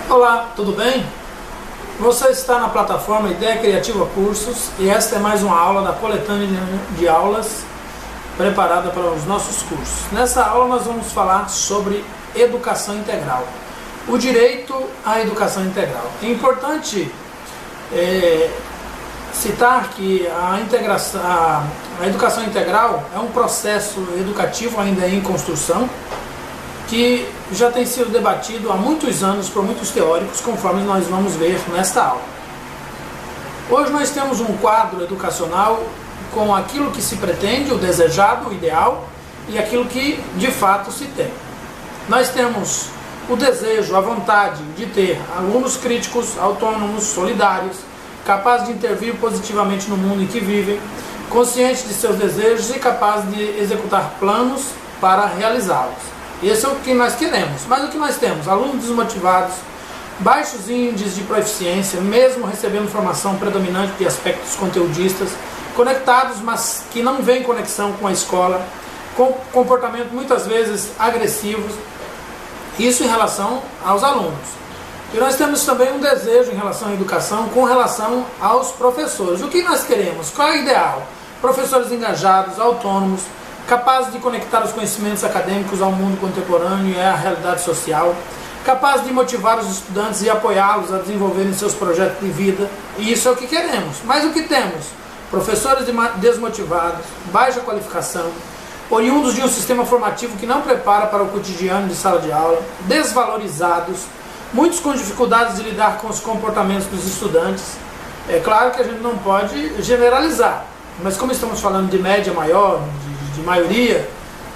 Olá, tudo bem? Você está na plataforma Ideia Criativa Cursos e esta é mais uma aula da coletânea de aulas preparada para os nossos cursos. Nessa aula nós vamos falar sobre educação integral, o direito à educação integral. É importante citar que a educação integral é um processo educativo ainda em construção, que já tem sido debatido há muitos anos por muitos teóricos, conforme nós vamos ver nesta aula. Hoje nós temos um quadro educacional com aquilo que se pretende, o desejado, o ideal, e aquilo que de fato se tem. Nós temos o desejo, a vontade de ter alunos críticos, autônomos, solidários, capazes de intervir positivamente no mundo em que vivem, conscientes de seus desejos e capazes de executar planos para realizá-los. Esse é o que nós queremos. Mas o que nós temos? Alunos desmotivados, baixos índices de proficiência, mesmo recebendo formação predominante de aspectos conteudistas, conectados, mas que não vêm conexão com a escola, com comportamento muitas vezes agressivos, isso em relação aos alunos. E nós temos também um desejo em relação à educação, com relação aos professores. O que nós queremos? Qual é o ideal? Professores engajados, autônomos, capazes de conectar os conhecimentos acadêmicos ao mundo contemporâneo e à realidade social, capazes de motivar os estudantes e apoiá-los a desenvolverem seus projetos de vida, e isso é o que queremos. Mas o que temos? Professores desmotivados, baixa qualificação, oriundos de um sistema formativo que não prepara para o cotidiano de sala de aula, desvalorizados, muitos com dificuldades de lidar com os comportamentos dos estudantes. É claro que a gente não pode generalizar, mas como estamos falando de média maior, de maioria,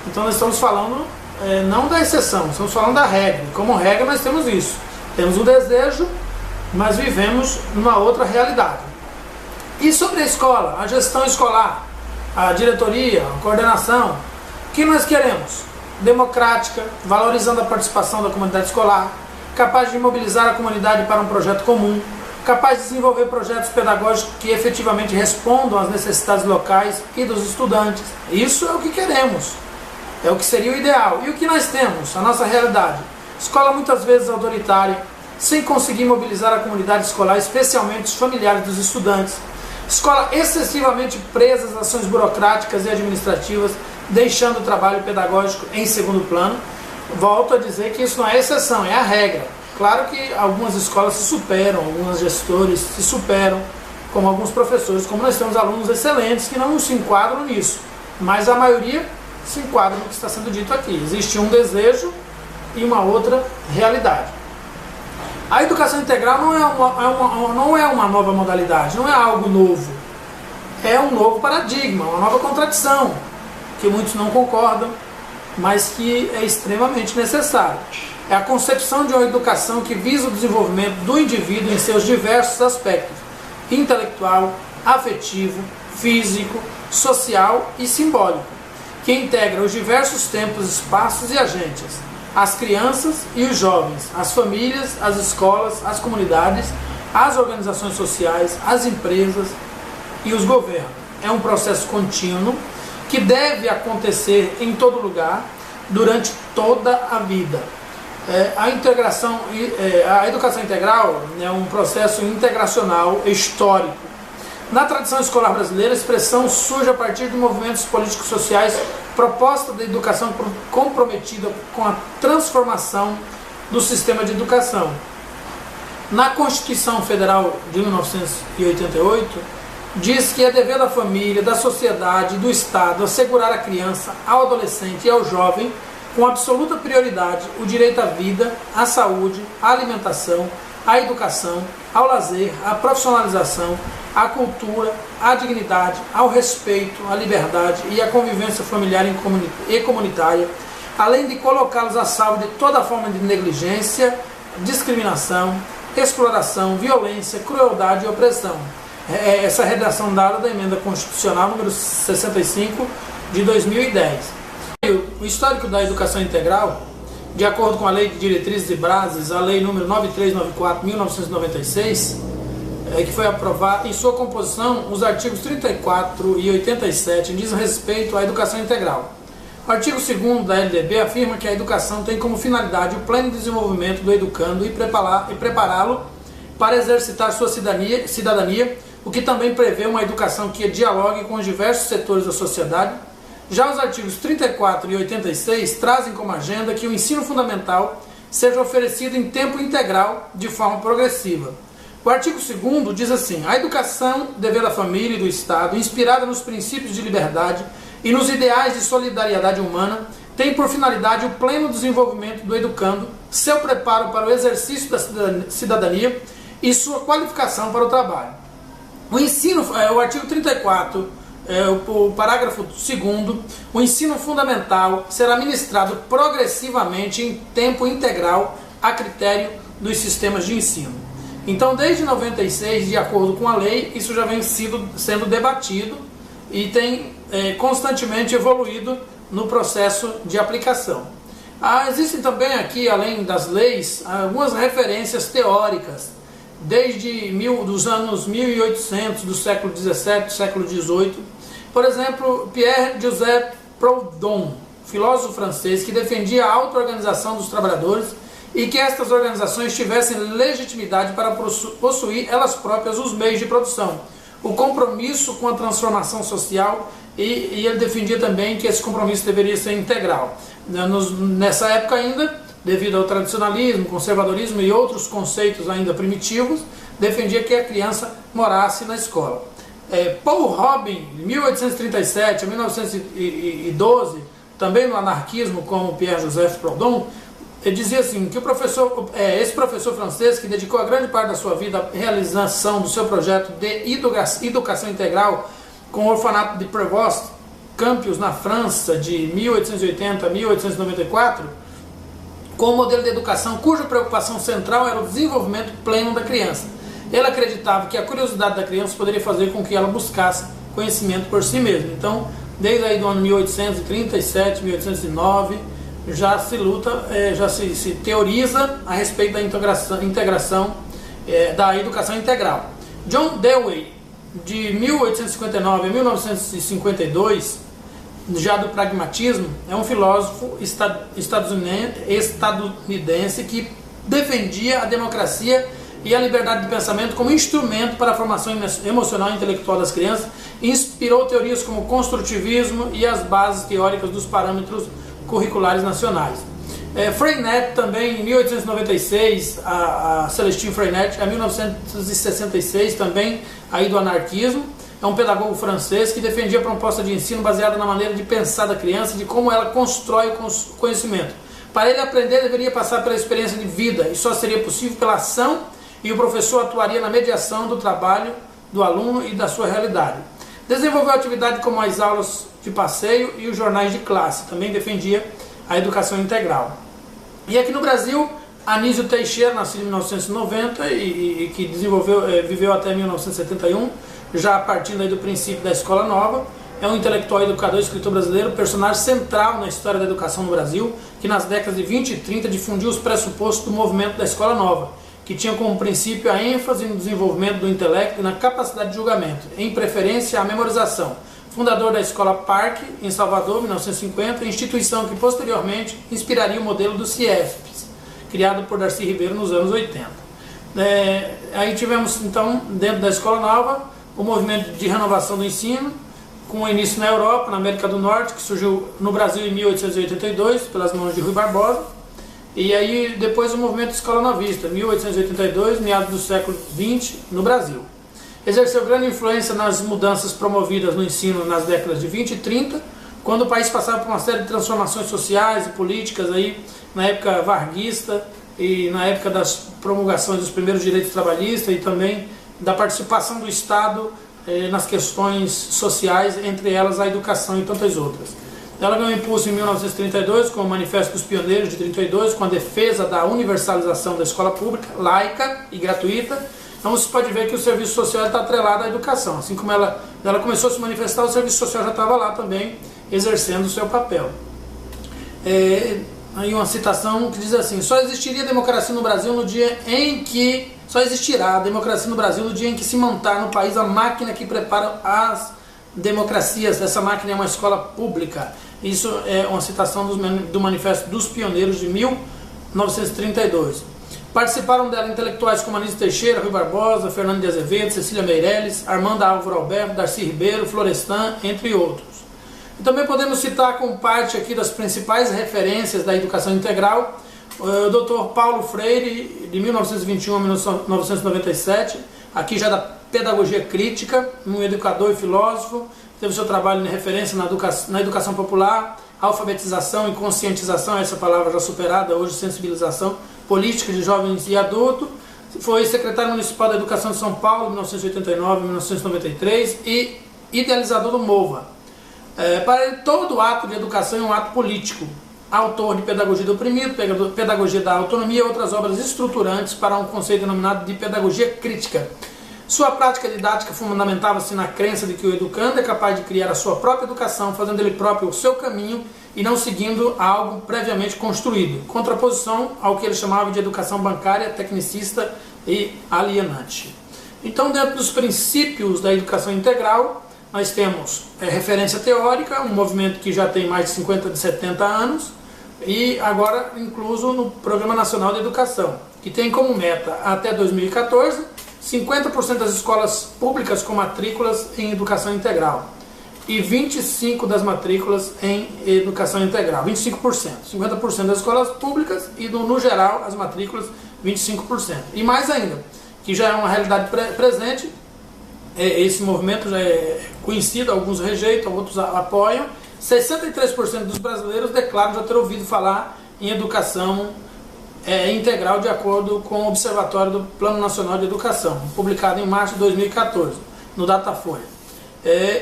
então nós estamos falando não da exceção, estamos falando da regra. Como regra nós temos isso, temos um desejo, mas vivemos numa outra realidade. E sobre a escola, a gestão escolar, a diretoria, a coordenação, o que nós queremos? Democrática, valorizando a participação da comunidade escolar, capaz de mobilizar a comunidade para um projeto comum, capaz de desenvolver projetos pedagógicos que efetivamente respondam às necessidades locais e dos estudantes. Isso é o que queremos, é o que seria o ideal. E o que nós temos? A nossa realidade. Escola muitas vezes autoritária, sem conseguir mobilizar a comunidade escolar, especialmente os familiares dos estudantes. Escola excessivamente presa às ações burocráticas e administrativas, deixando o trabalho pedagógico em segundo plano. Volto a dizer que isso não é exceção, é a regra. Claro que algumas escolas se superam, alguns gestores se superam, como alguns professores, como nós temos alunos excelentes que não se enquadram nisso, mas a maioria se enquadra no que está sendo dito aqui. Existe um desejo e uma outra realidade. A educação integral não é uma nova modalidade, não é algo novo, é um novo paradigma, uma nova contradição, que muitos não concordam, mas que é extremamente necessário. É a concepção de uma educação que visa o desenvolvimento do indivíduo em seus diversos aspectos: intelectual, afetivo, físico, social e simbólico, que integra os diversos tempos, espaços e agentes, as crianças e os jovens, as famílias, as escolas, as comunidades, as organizações sociais, as empresas e os governos. É um processo contínuo que deve acontecer em todo lugar, durante toda a vida. A educação integral é um processo integracional histórico. Na tradição escolar brasileira, a expressão surge a partir de movimentos políticos sociais, proposta de educação comprometida com a transformação do sistema de educação. Na Constituição Federal de 1988, diz que é dever da família, da sociedade e do Estado assegurar à criança, ao adolescente e ao jovem, com absoluta prioridade, o direito à vida, à saúde, à alimentação, à educação, ao lazer, à profissionalização, à cultura, à dignidade, ao respeito, à liberdade e à convivência familiar e comunitária, além de colocá-los a salvo de toda forma de negligência, discriminação, exploração, violência, crueldade e opressão. Essa redação dada da Emenda Constitucional número 65 de 2010. O histórico da educação integral De acordo com a Lei de Diretrizes e Bases, a Lei número 9394/1996, que foi aprovada, em sua composição, os artigos 34 e 87 dizem respeito à educação integral. O artigo 2º da LDB afirma que a educação tem como finalidade o pleno desenvolvimento do educando e prepará-lo para exercitar sua cidadania, o que também prevê uma educação que dialogue com os diversos setores da sociedade. Já os artigos 34 e 86 trazem como agenda que o ensino fundamental seja oferecido em tempo integral, de forma progressiva. O artigo 2º diz assim: a educação, dever da família e do Estado, inspirada nos princípios de liberdade e nos ideais de solidariedade humana, tem por finalidade o pleno desenvolvimento do educando, seu preparo para o exercício da cidadania e sua qualificação para o trabalho. O artigo 34, o parágrafo 2º, o ensino fundamental será ministrado progressivamente em tempo integral a critério dos sistemas de ensino. Então, desde 96, de acordo com a lei, isso já vem sendo debatido e tem constantemente evoluído no processo de aplicação. Existem também aqui, além das leis, algumas referências teóricas, desde dos anos 1800, do século XVII, século XVIII. Por exemplo, Pierre-Joseph Proudhon, filósofo francês, que defendia a auto-organização dos trabalhadores e que estas organizações tivessem legitimidade para possuir elas próprias os meios de produção, o compromisso com a transformação social, e ele defendia também que esse compromisso deveria ser integral. Nessa época ainda, devido ao tradicionalismo, conservadorismo e outros conceitos ainda primitivos, defendia que a criança morasse na escola. Paul Robin, de 1837 a 1912, também no anarquismo, como Pierre-Joseph Proudhon, ele dizia assim, que esse professor francês, que dedicou a grande parte da sua vida à realização do seu projeto de educação integral com o orfanato de Prévost, Campus, na França, de 1880 a 1894, com um modelo de educação cuja preocupação central era o desenvolvimento pleno da criança. Ele acreditava que a curiosidade da criança poderia fazer com que ela buscasse conhecimento por si mesma. Então, desde aí do ano 1837, 1809, já se luta, já se teoriza a respeito da integração da educação integral. John Dewey, de 1859 a 1952, já do pragmatismo, é um filósofo estadunidense que defendia a democracia e a liberdade de pensamento como instrumento para a formação emocional e intelectual das crianças, e inspirou teorias como o construtivismo e as bases teóricas dos parâmetros curriculares nacionais. Freinet também, em 1896, a Celestine Freinet, em 1966 também, aí do anarquismo, é um pedagogo francês que defendia a proposta de ensino baseada na maneira de pensar da criança e de como ela constrói o conhecimento. Para ele aprender, deveria passar pela experiência de vida, e só seria possível pela ação, e o professor atuaria na mediação do trabalho do aluno e da sua realidade. Desenvolveu atividade como as aulas de passeio e os jornais de classe. Também defendia a educação integral. E aqui no Brasil, Anísio Teixeira, nascido em 1990 e que viveu até 1971, já partindo aí do princípio da Escola Nova, é um intelectual, educador e escritor brasileiro, personagem central na história da educação no Brasil, que nas décadas de 20 e 30 difundiu os pressupostos do movimento da Escola Nova, que tinha como princípio a ênfase no desenvolvimento do intelecto e na capacidade de julgamento, em preferência à memorização. Fundador da Escola Parque, em Salvador, 1950, instituição que posteriormente inspiraria o modelo do CIESP, criado por Darcy Ribeiro nos anos 80. Aí tivemos, então, dentro da Escola Nova, o movimento de renovação do ensino, com início na Europa, na América do Norte, que surgiu no Brasil em 1882, pelas mãos de Rui Barbosa, e aí depois o movimento Escola Novista, 1882, meados do século XX, no Brasil. Exerceu grande influência nas mudanças promovidas no ensino nas décadas de 20 e 30, quando o país passava por uma série de transformações sociais e políticas, aí, na época varguista e na época das promulgações dos primeiros direitos trabalhistas e também da participação do Estado nas questões sociais, entre elas a educação e tantas outras. Ela ganhou impulso em 1932 com o Manifesto dos Pioneiros de 32, com a defesa da universalização da escola pública, laica e gratuita. Então você pode ver que o serviço social está atrelado à educação. Assim como ela começou a se manifestar, o serviço social já estava lá também, exercendo o seu papel. aí uma citação que diz assim: só existirá a democracia no Brasil no dia em que se montar no país a máquina que prepara as democracias. Essa máquina é uma escola pública. Isso é uma citação do Manifesto dos Pioneiros de 1932. Participaram dela intelectuais como Anísio Teixeira, Rui Barbosa, Fernando de Azevedo, Cecília Meirelles, Armanda Álvaro Alberto, Darcy Ribeiro, Florestan, entre outros. E também podemos citar como parte aqui das principais referências da educação integral o Dr. Paulo Freire, de 1921 a 1997, aqui já da pedagogia crítica, um educador e filósofo, teve seu trabalho de referência na educação popular, alfabetização e conscientização, essa palavra já superada, hoje sensibilização política de jovens e adultos. Foi secretário municipal da Educação de São Paulo, de 1989 a 1993, e idealizador do MOVA. Para ele, todo ato de educação é um ato político. Autor de Pedagogia do Oprimido, Pedagogia da Autonomia e outras obras estruturantes para um conceito denominado de pedagogia crítica. Sua prática didática fundamentava-se na crença de que o educando é capaz de criar a sua própria educação, fazendo ele próprio o seu caminho e não seguindo algo previamente construído, contraposição ao que ele chamava de educação bancária, tecnicista e alienante. Então, dentro dos princípios da educação integral, nós temos referência teórica, um movimento que já tem mais de 50, de 70 anos, e agora incluso no Programa Nacional de Educação, que tem como meta, até 2014, 50% das escolas públicas com matrículas em educação integral e 25% das matrículas em educação integral, 25%. 50% das escolas públicas e, no geral, as matrículas 25%. E mais ainda, que já é uma realidade presente, esse movimento já é conhecido, alguns rejeitam, outros apoiam. 63% dos brasileiros declaram já ter ouvido falar em educação integral, de acordo com o Observatório do Plano Nacional de Educação, publicado em março de 2014, no Datafolha.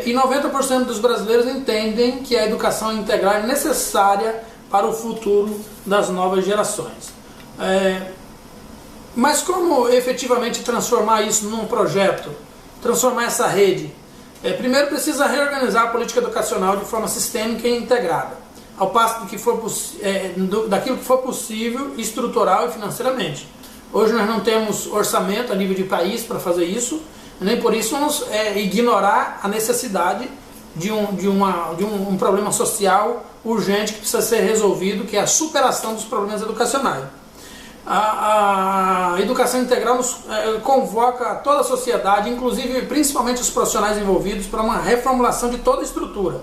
E 90% dos brasileiros entendem que a educação integral é necessária para o futuro das novas gerações. Mas como efetivamente transformar isso num projeto? Transformar essa rede? Primeiro precisa reorganizar a política educacional de forma sistêmica e integrada, ao passo daquilo que for possível, estrutural e financeiramente. Hoje nós não temos orçamento a nível de país para fazer isso, nem por isso vamos ignorar a necessidade de um problema social urgente que precisa ser resolvido, que é a superação dos problemas educacionais. A educação integral convoca toda a sociedade, inclusive principalmente os profissionais envolvidos, para uma reformulação de toda a estrutura.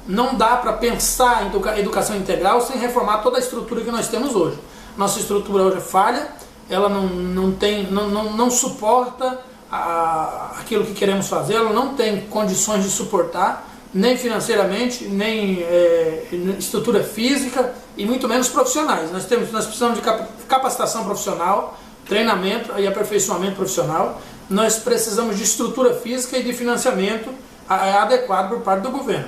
Não dá para pensar em educação integral sem reformar toda a estrutura que nós temos hoje. Nossa estrutura hoje é falha, ela não suporta aquilo que queremos fazer, ela não tem condições de suportar, nem financeiramente, nem estrutura física e muito menos profissionais. Nós precisamos de capacitação profissional, treinamento e aperfeiçoamento profissional. Nós precisamos de estrutura física e de financiamento adequado por parte do governo.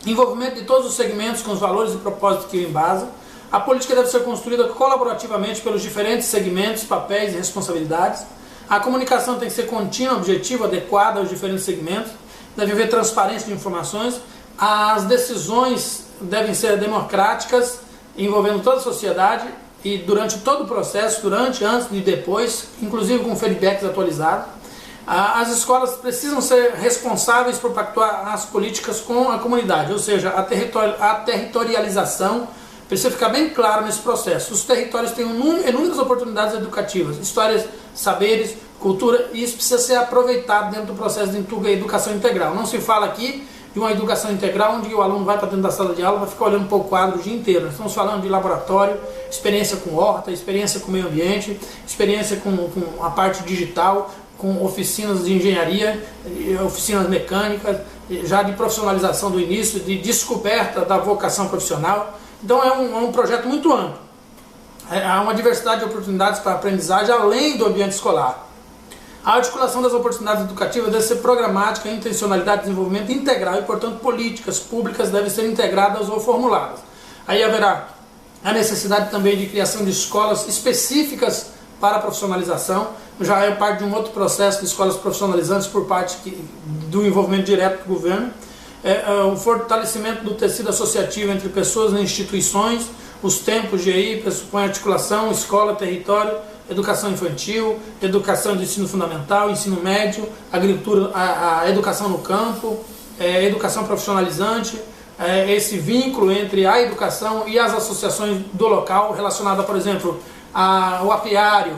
Envolvimento de todos os segmentos com os valores e propósitos que o embasam. A política deve ser construída colaborativamente pelos diferentes segmentos, papéis e responsabilidades. A comunicação tem que ser contínua, objetiva, adequada aos diferentes segmentos. Deve haver transparência de informações. As decisões devem ser democráticas, envolvendo toda a sociedade e durante todo o processo, antes e depois, inclusive com feedbacks atualizados. As escolas precisam ser responsáveis por pactuar as políticas com a comunidade, ou seja, a territorialização precisa ficar bem claro nesse processo. Os territórios têm inúmeras oportunidades educativas, histórias, saberes, cultura, e isso precisa ser aproveitado dentro do processo de educação integral. Não se fala aqui de uma educação integral onde o aluno vai para dentro da sala de aula e vai ficar olhando para o quadro o dia inteiro. Nós estamos falando de laboratório, experiência com horta, experiência com meio ambiente, experiência com a parte digital, com oficinas de engenharia, oficinas mecânicas, já de profissionalização do início, de descoberta da vocação profissional. Então é um projeto muito amplo. Há uma diversidade de oportunidades para aprendizagem além do ambiente escolar. A articulação das oportunidades educativas deve ser programática, intencionalidade de desenvolvimento integral e, portanto, políticas públicas devem ser integradas ou formuladas. Aí haverá a necessidade também de criação de escolas específicas para a profissionalização, já é parte de um outro processo de escolas profissionalizantes por parte do envolvimento direto do governo. O fortalecimento do tecido associativo entre pessoas e instituições, Os tempos de aí pressupõem articulação, escola, território, educação infantil, educação de ensino fundamental, ensino médio, agricultura, a educação no campo, educação profissionalizante, esse vínculo entre a educação e as associações do local, relacionada, por exemplo, ao apiário,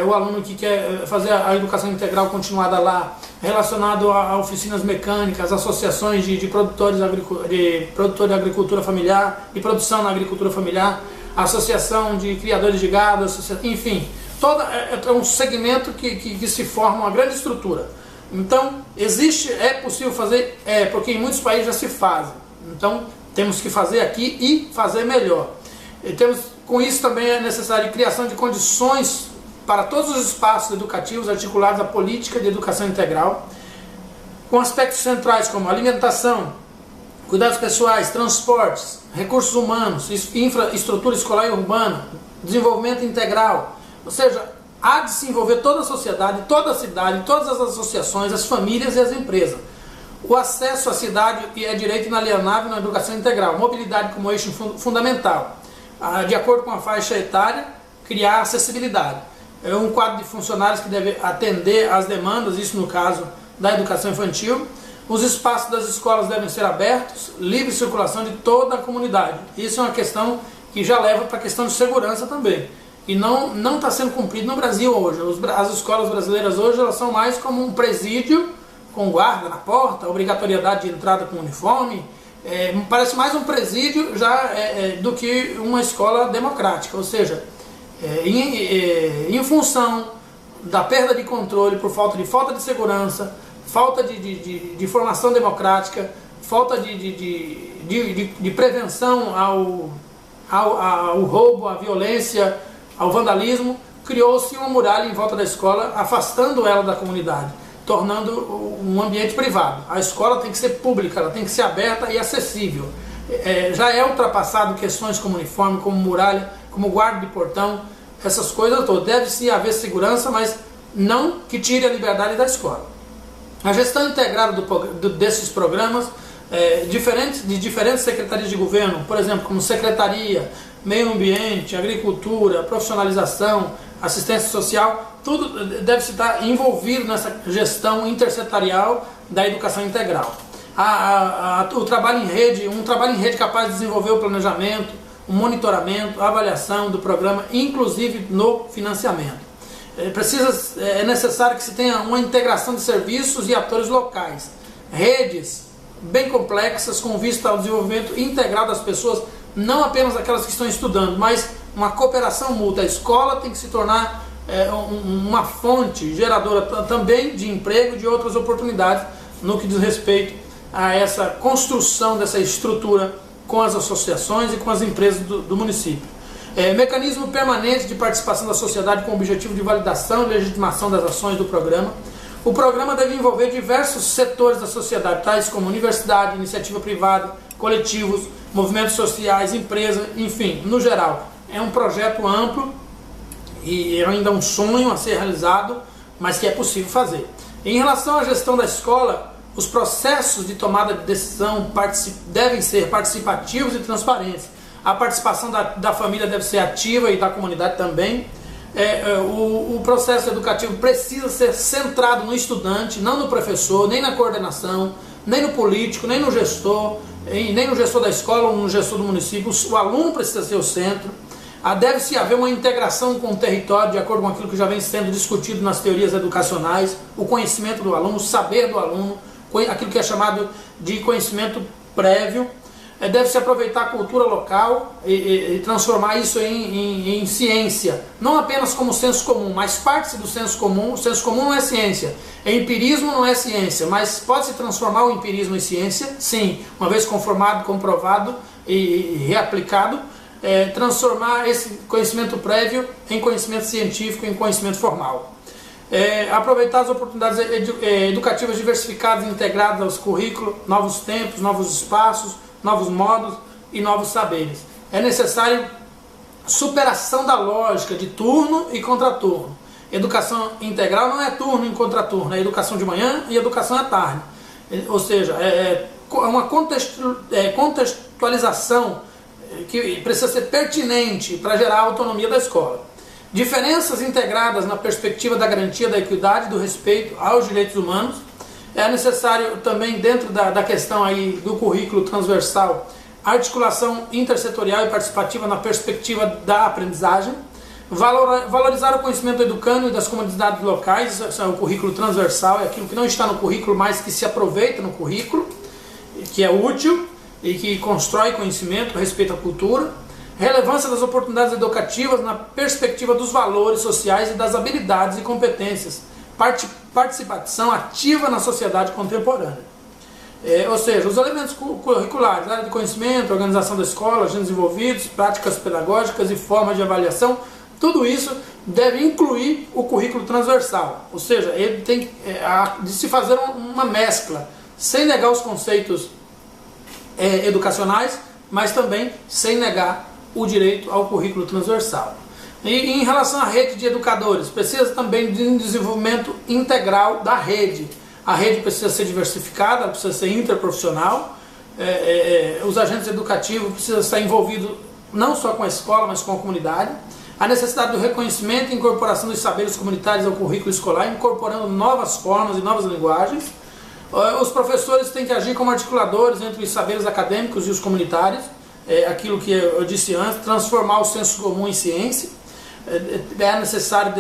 o aluno que quer fazer a educação integral continuada lá, relacionado a oficinas mecânicas, associações de produtores de agricultura familiar, de produção na agricultura familiar, associação de criadores de gado, enfim, é um segmento que se forma uma grande estrutura. Então, é possível fazer, porque em muitos países já se fazem. Então, temos que fazer aqui e fazer melhor. Com isso também é necessária a criação de condições para todos os espaços educativos articulados à política de educação integral, com aspectos centrais como alimentação, cuidados pessoais, transportes, recursos humanos, infraestrutura escolar e urbana, desenvolvimento integral. Ou seja, há de se envolver toda a sociedade, toda a cidade, todas as associações, as famílias e as empresas. O acesso à cidade é direito inalienável na educação integral, mobilidade como eixo fundamental. De acordo com a faixa etária, criar acessibilidade. É um quadro de funcionários que deve atender às demandas, isso no caso da educação infantil. Os espaços das escolas devem ser abertos, livre circulação de toda a comunidade. Isso é uma questão que já leva para a questão de segurança também. E não está sendo cumprido no Brasil hoje. As escolas brasileiras hoje elas são mais como um presídio, com guarda na porta, obrigatoriedade de entrada com uniforme. Parece mais um presídio do que uma escola democrática. Ou seja, em função da perda de controle por falta de segurança, falta de formação democrática, falta de prevenção ao roubo, à violência, ao vandalismo, criou-se uma muralha em volta da escola, afastando ela da comunidade, tornando um ambiente privado. A escola tem que ser pública, ela tem que ser aberta e acessível. Já é ultrapassado questões como uniforme, como muralha, como guarda de portão, essas coisas todas. Deve sim haver segurança, mas não que tire a liberdade da escola. A gestão integrada desses programas, de diferentes secretarias de governo, por exemplo, como secretaria, meio ambiente, agricultura, profissionalização, assistência social, tudo deve estar envolvido nessa gestão intersetorial da educação integral. O trabalho em rede, um trabalho em rede capaz de desenvolver o planejamento, o monitoramento, a avaliação do programa, inclusive no financiamento. É necessário que se tenha uma integração de serviços e atores locais, redes bem complexas com vista ao desenvolvimento integral das pessoas, não apenas aquelas que estão estudando, mas uma cooperação mútua. A escola tem que se tornar uma fonte geradora também de emprego e de outras oportunidades no que diz respeito a essa construção dessa estrutura com as associações e com as empresas do município. Mecanismo permanente de participação da sociedade com o objetivo de validação e legitimação das ações do programa. O programa deve envolver diversos setores da sociedade, tais como universidade, iniciativa privada, coletivos, movimentos sociais, empresas, enfim, no geral. É um projeto amplo e ainda um sonho a ser realizado, mas que é possível fazer. Em relação à gestão da escola, os processos de tomada de decisão devem ser participativos e transparentes. A participação da família deve ser ativa e da comunidade também. O processo educativo precisa ser centrado no estudante, não no professor, nem na coordenação, nem no político, nem no gestor da escola ou no gestor do município. O aluno precisa ser o centro. Deve-se haver uma integração com o território, de acordo com aquilo que já vem sendo discutido nas teorias educacionais, o conhecimento do aluno, o saber do aluno, aquilo que é chamado de conhecimento prévio. Deve-se aproveitar a cultura local e transformar isso em ciência, não apenas como senso comum, mas parte do senso comum. O senso comum não é ciência, empirismo não é ciência, mas pode-se transformar o empirismo em ciência, sim, uma vez conformado, comprovado e reaplicado, transformar esse conhecimento prévio em conhecimento científico, em conhecimento formal. Aproveitar as oportunidades educativas diversificadas e integradas aos currículos, novos tempos, novos espaços, novos modos e novos saberes. É necessário superação da lógica de turno e contraturno. Educação integral não é turno e contraturno, é educação de manhã e educação à tarde. Ou seja, uma contextualização que precisa ser pertinente para gerar a autonomia da escola. Diferenças integradas na perspectiva da garantia da equidade e do respeito aos direitos humanos. É necessário também, dentro da questão aí do currículo transversal, articulação intersetorial e participativa na perspectiva da aprendizagem. Valorizar o conhecimento do educando e das comunidades locais. Isso é o currículo transversal, é aquilo que não está no currículo, mas que se aproveita no currículo, que é útil e que constrói conhecimento, respeita a cultura. Relevância das oportunidades educativas na perspectiva dos valores sociais e das habilidades e competências. Participação ativa na sociedade contemporânea. Ou seja, os elementos curriculares, área de conhecimento, organização da escola, agentes envolvidos, práticas pedagógicas e formas de avaliação, tudo isso deve incluir o currículo transversal. Ou seja, ele tem de se fazer uma mescla, sem negar os conceitos educacionais, mas também sem negar o direito ao currículo transversal. E em relação à rede de educadores, precisa também de um desenvolvimento integral da rede. A rede precisa ser diversificada, precisa ser interprofissional, os agentes educativos precisam estar envolvidos não só com a escola, mas com a comunidade. A necessidade do reconhecimento e incorporação dos saberes comunitários ao currículo escolar, incorporando novas formas e novas linguagens. Os professores têm que agir como articuladores entre os saberes acadêmicos e os comunitários, aquilo que eu disse antes, transformar o senso comum em ciência. É necessário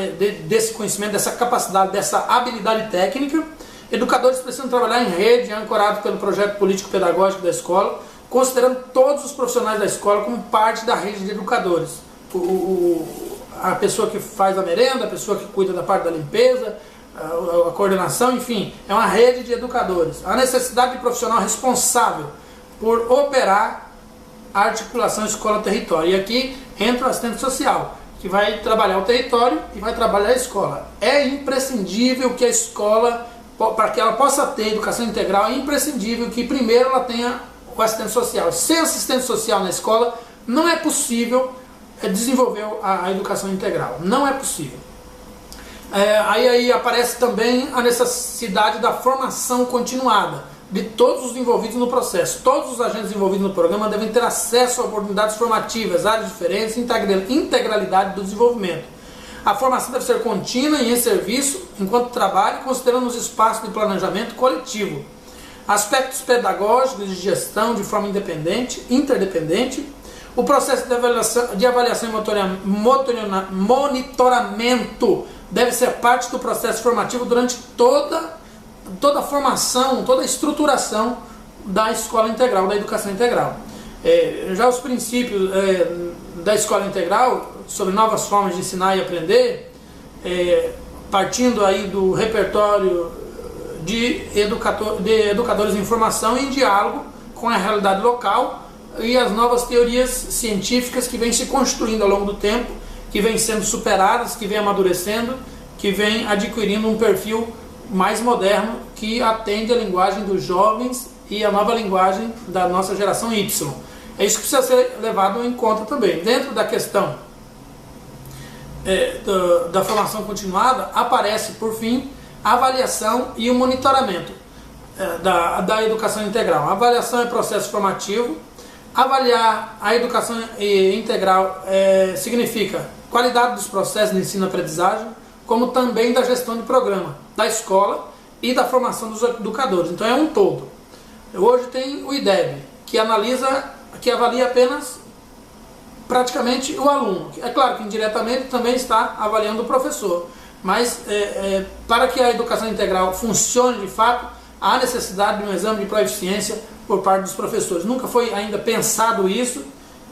desse conhecimento, dessa capacidade, dessa habilidade técnica. Educadores precisam trabalhar em rede, ancorado pelo projeto político-pedagógico da escola, considerando todos os profissionais da escola como parte da rede de educadores. A pessoa que faz a merenda, a pessoa que cuida da parte da limpeza, a coordenação, enfim, é uma rede de educadores. A necessidade de profissional responsável por operar a articulação escola-território. E aqui entra o assistente social, que vai trabalhar o território e vai trabalhar a escola. É imprescindível que a escola, para que ela possa ter educação integral, é imprescindível que primeiro ela tenha o assistente social. Sem assistente social na escola, não é possível desenvolver a educação integral. Não é possível. Aí aparece também a necessidade da formação continuada de todos os envolvidos no processo. Todos os agentes envolvidos no programa devem ter acesso a oportunidades formativas, áreas diferentes, integralidade do desenvolvimento. A formação deve ser contínua e em serviço, enquanto trabalho, considerando os espaços de planejamento coletivo. Aspectos pedagógicos de gestão de forma independente, interdependente. O processo de avaliação e monitoramento deve ser parte do processo formativo durante toda a formação, toda a estruturação da escola integral, da educação integral. Já os princípios da escola integral, sobre novas formas de ensinar e aprender, partindo aí do repertório de educadores em formação e em diálogo com a realidade local e as novas teorias científicas que vêm se construindo ao longo do tempo, que vêm sendo superadas, que vêm amadurecendo, que vêm adquirindo um perfil mais moderno que atende a linguagem dos jovens e a nova linguagem da nossa geração Y. É isso que precisa ser levado em conta também. Dentro da questão da formação continuada, aparece, por fim, a avaliação e o monitoramento da educação integral. A avaliação é processo formativo. Avaliar a educação integral significa qualidade dos processos de ensino-aprendizagem, como também da gestão de programa, da escola e da formação dos educadores. Então é um todo. Hoje tem o IDEB, que avalia apenas praticamente o aluno. É claro que indiretamente também está avaliando o professor, mas para que a educação integral funcione de fato, há necessidade de um exame de proeficiência por parte dos professores. Nunca foi ainda pensado isso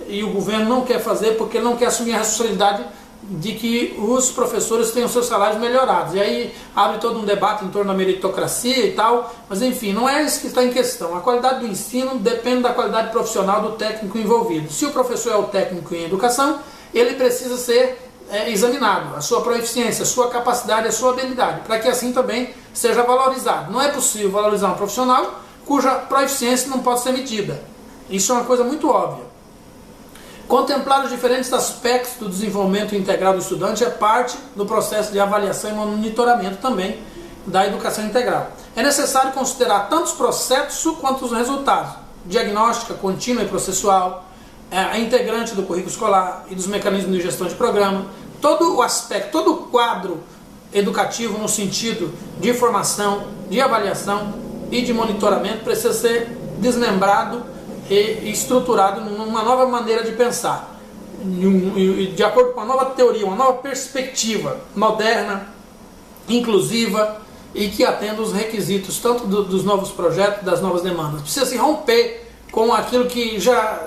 e o governo não quer fazer porque não quer assumir a responsabilidade de que os professores tenham seus salários melhorados. E aí abre todo um debate em torno da meritocracia e tal, mas enfim, não é isso que está em questão. A qualidade do ensino depende da qualidade profissional do técnico envolvido. Se o professor é o técnico em educação, ele precisa ser examinado, a sua proeficiência, a sua capacidade, a sua habilidade, para que assim também seja valorizado. Não é possível valorizar um profissional cuja proeficiência não pode ser medida. Isso é uma coisa muito óbvia. Contemplar os diferentes aspectos do desenvolvimento integral do estudante é parte do processo de avaliação e monitoramento também da educação integral. É necessário considerar tanto os processos quanto os resultados, diagnóstica contínua e processual, integrante do currículo escolar e dos mecanismos de gestão de programa. Todo o aspecto, todo o quadro educativo no sentido de formação, de avaliação e de monitoramento precisa ser desmembrado e estruturado numa nova maneira de pensar, de acordo com uma nova teoria, uma nova perspectiva moderna, inclusiva e que atenda os requisitos tanto dos novos projetos, das novas demandas. Precisa se romper com aquilo que já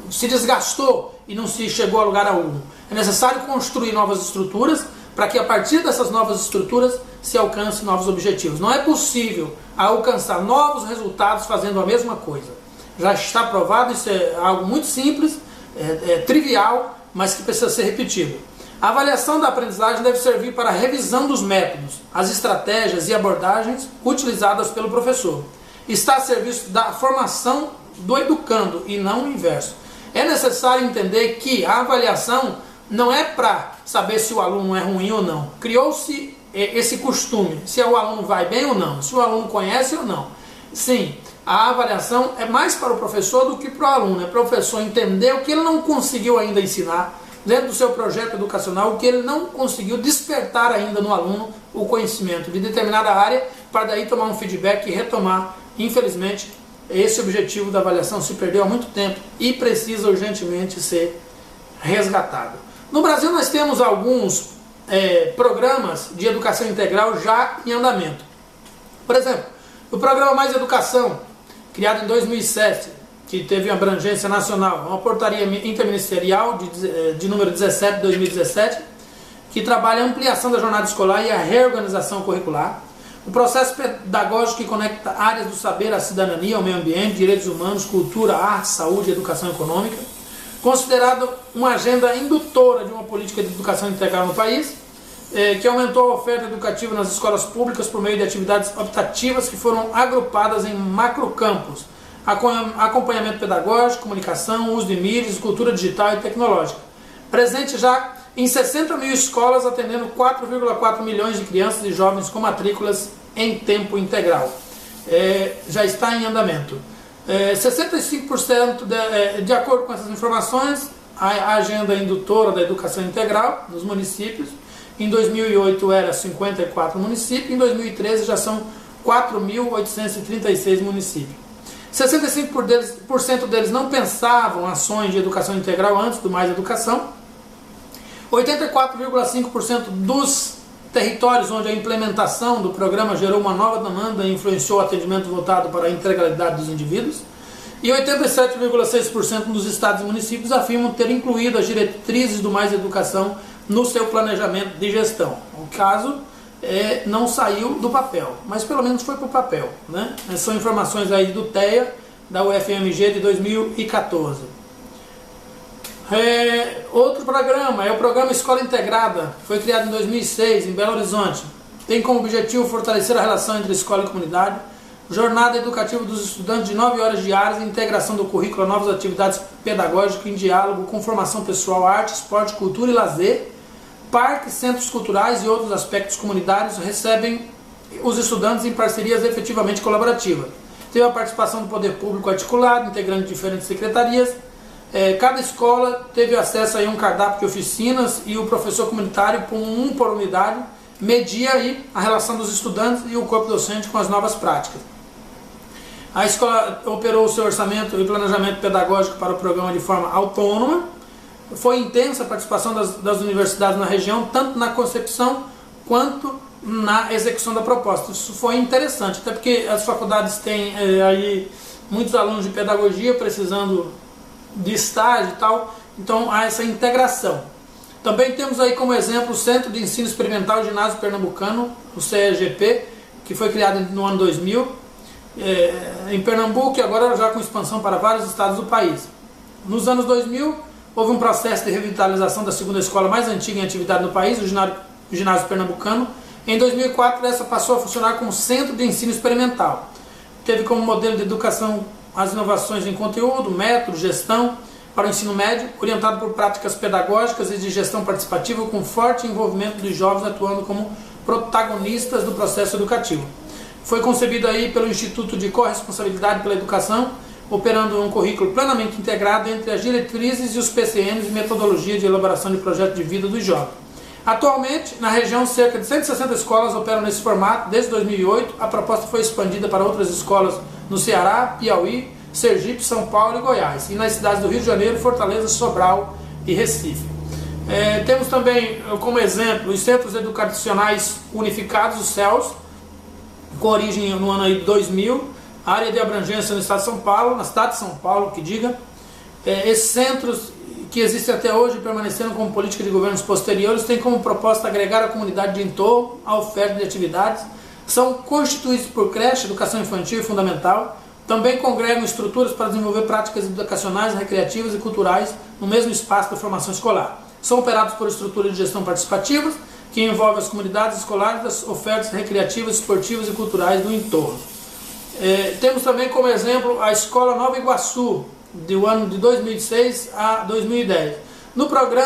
se desgastou e não se chegou a lugar algum. É necessário construir novas estruturas para que a partir dessas novas estruturas se alcance novos objetivos. Não é possível alcançar novos resultados fazendo a mesma coisa. Já está provado, isso é algo muito simples, trivial, mas que precisa ser repetido. A avaliação da aprendizagem deve servir para a revisão dos métodos, as estratégias e abordagens utilizadas pelo professor. Está a serviço da formação do educando e não o inverso. É necessário entender que a avaliação não é para saber se o aluno é ruim ou não. Criou-se esse costume, se o aluno vai bem ou não, se o aluno conhece ou não. Sim, a avaliação é mais para o professor do que para o aluno. É para o professor entender o que ele não conseguiu ainda ensinar dentro do seu projeto educacional, o que ele não conseguiu despertar ainda no aluno o conhecimento de determinada área, para daí tomar um feedback e retomar. Infelizmente, esse objetivo da avaliação se perdeu há muito tempo e precisa urgentemente ser resgatado. No Brasil nós temos alguns programas de educação integral já em andamento. Por exemplo, o programa Mais Educação, criado em 2007, que teve abrangência nacional, uma portaria interministerial de número 17 de 2017, que trabalha a ampliação da jornada escolar e a reorganização curricular. O processo pedagógico que conecta áreas do saber à cidadania, ao meio ambiente, direitos humanos, cultura, arte, saúde e educação econômica. Considerado uma agenda indutora de uma política de educação integral no país, que aumentou a oferta educativa nas escolas públicas por meio de atividades optativas que foram agrupadas em macrocampos: acompanhamento pedagógico, comunicação, uso de mídias, cultura digital e tecnológica. Presente já em 60 mil escolas, atendendo 4,4 milhões de crianças e jovens com matrículas em tempo integral. Já está em andamento. 65%, de acordo com essas informações, a agenda indutora da educação integral nos municípios. Em 2008 era 54 municípios, em 2013 já são 4.836 municípios. 65% deles não pensavam ações de educação integral antes do Mais Educação. 84,5% dos territórios onde a implementação do programa gerou uma nova demanda e influenciou o atendimento voltado para a integralidade dos indivíduos. E 87,6% dos estados e municípios afirmam ter incluído as diretrizes do Mais Educação no seu planejamento de gestão. O caso não saiu do papel, mas pelo menos foi para o papel, né? São informações aí do TEA, da UFMG de 2014. Outro programa é o Programa Escola Integrada, foi criado em 2006 em Belo Horizonte. Tem como objetivo fortalecer a relação entre escola e comunidade, jornada educativa dos estudantes de 9 horas diárias e integração do currículo a novas atividades pedagógicas em diálogo com formação pessoal, arte, esporte, cultura e lazer. Parques, centros culturais e outros aspectos comunitários recebem os estudantes em parcerias efetivamente colaborativas. Teve a participação do poder público articulado, integrando diferentes secretarias. Cada escola teve acesso a um cardápio de oficinas e o professor comunitário, por unidade, media aí a relação dos estudantes e o corpo docente com as novas práticas. A escola operou o seu orçamento e planejamento pedagógico para o programa de forma autônoma. Foi intensa a participação das universidades na região, tanto na concepção quanto na execução da proposta. Isso foi interessante, até porque as faculdades têm aí muitos alunos de pedagogia precisando de estágio e tal, então há essa integração. Também temos aí como exemplo o Centro de Ensino Experimental Ginásio Pernambucano, o CEGP, que foi criado no ano 2000, em Pernambuco, e agora já com expansão para vários estados do país. Nos anos 2000, houve um processo de revitalização da segunda escola mais antiga em atividade no país, o Ginásio Pernambucano. Em 2004, essa passou a funcionar como Centro de Ensino Experimental. Teve como modelo de educação as inovações em conteúdo, método, gestão para o ensino médio, orientado por práticas pedagógicas e de gestão participativa, com forte envolvimento dos jovens atuando como protagonistas do processo educativo. Foi concebido aí pelo Instituto de Corresponsabilidade pela Educação, operando um currículo plenamente integrado entre as diretrizes e os PCNs e metodologia de elaboração de projeto de vida dos jovens. Atualmente, na região, cerca de 160 escolas operam nesse formato desde 2008. A proposta foi expandida para outras escolas no Ceará, Piauí, Sergipe, São Paulo e Goiás, e nas cidades do Rio de Janeiro, Fortaleza, Sobral e Recife. Temos também como exemplo os Centros Educacionais Unificados, os CELS, com origem no ano de 2000, área de abrangência no estado de São Paulo, na cidade de São Paulo, que diga. Esses centros que existem até hoje, permanecendo como política de governos posteriores, têm como proposta agregar a comunidade de entorno à oferta de atividades, são constituídos por creche, educação infantil e fundamental, também congregam estruturas para desenvolver práticas educacionais, recreativas e culturais no mesmo espaço da formação escolar. São operados por estruturas de gestão participativas, que envolvem as comunidades escolares das ofertas recreativas, esportivas e culturais do entorno. Temos também como exemplo a Escola Nova Iguaçu, do ano de 2006 a 2010.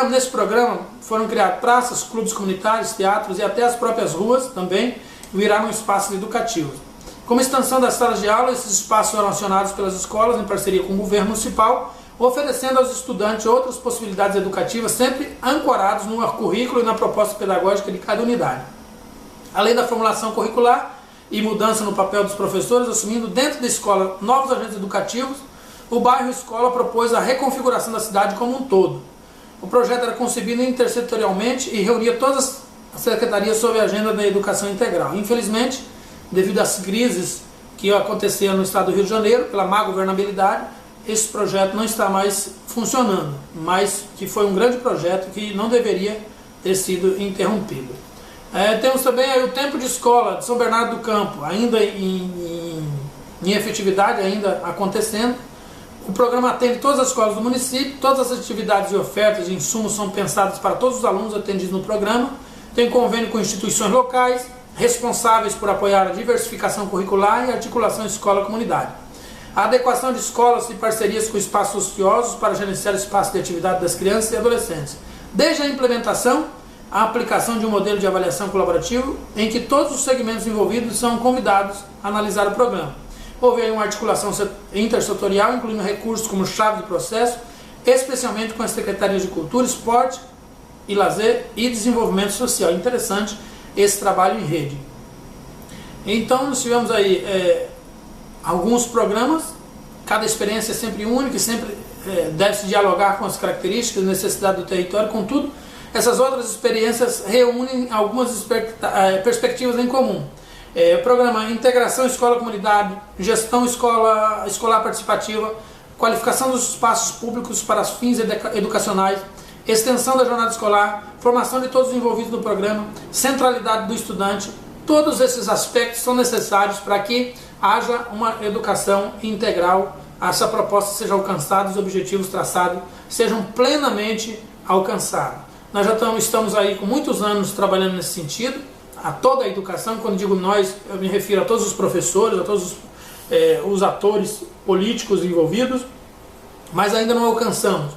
Nesse programa foram criadas praças, clubes comunitários, teatros e até as próprias ruas também viraram espaços educativos. Como extensão das salas de aula, esses espaços foram acionados pelas escolas em parceria com o governo municipal, oferecendo aos estudantes outras possibilidades educativas, sempre ancorados no currículo e na proposta pedagógica de cada unidade. Além da formulação curricular e mudança no papel dos professores, assumindo dentro da escola novos agentes educativos, o bairro Escola propôs a reconfiguração da cidade como um todo. O projeto era concebido intersetorialmente e reunia todas as secretarias sob a agenda da educação integral. Infelizmente, devido às crises que aconteceram no estado do Rio de Janeiro, pela má governabilidade, esse projeto não está mais funcionando, mas que foi um grande projeto que não deveria ter sido interrompido. Temos também aí o Tempo de Escola de São Bernardo do Campo, ainda em efetividade, ainda acontecendo. O programa atende todas as escolas do município, todas as atividades e ofertas de insumos são pensadas para todos os alunos atendidos no programa. Tem convênio com instituições locais, responsáveis por apoiar a diversificação curricular e a articulação escola-comunidade. A adequação de escolas e parcerias com espaços ociosos para gerenciar o espaço de atividade das crianças e adolescentes. Desde a implementação, a aplicação de um modelo de avaliação colaborativo em que todos os segmentos envolvidos são convidados a analisar o programa. Houve aí uma articulação intersetorial, incluindo recursos como chave de processo, especialmente com as secretarias de Cultura, Esporte e Lazer e Desenvolvimento Social. Interessante esse trabalho em rede. Então, nós tivemos aí alguns programas, cada experiência é sempre única e sempre deve-se dialogar com as características e necessidades do território. Contudo, essas outras experiências reúnem algumas perspectivas em comum. Programa Integração Escola-Comunidade, Gestão Escolar Participativa, Qualificação dos Espaços Públicos para fins educacionais, Extensão da Jornada Escolar, Formação de todos os envolvidos no programa, Centralidade do Estudante. Todos esses aspectos são necessários para que haja uma educação integral, essa proposta seja alcançada, os objetivos traçados sejam plenamente alcançados. Nós já estamos aí com muitos anos trabalhando nesse sentido, a toda a educação. Quando digo nós, eu me refiro a todos os professores, a todos os atores políticos envolvidos, mas ainda não alcançamos,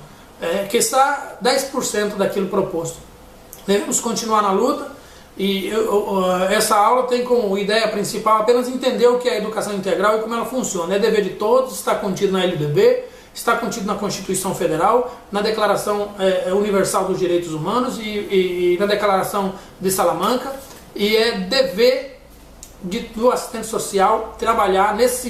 que está 10% daquilo proposto. Devemos continuar na luta e essa aula tem como ideia principal apenas entender o que é a educação integral e como ela funciona. É dever de todos, está contido na LDB, está contido na Constituição Federal, na Declaração Universal dos Direitos Humanos e na Declaração de Salamanca, e é dever do assistente social trabalhar nesse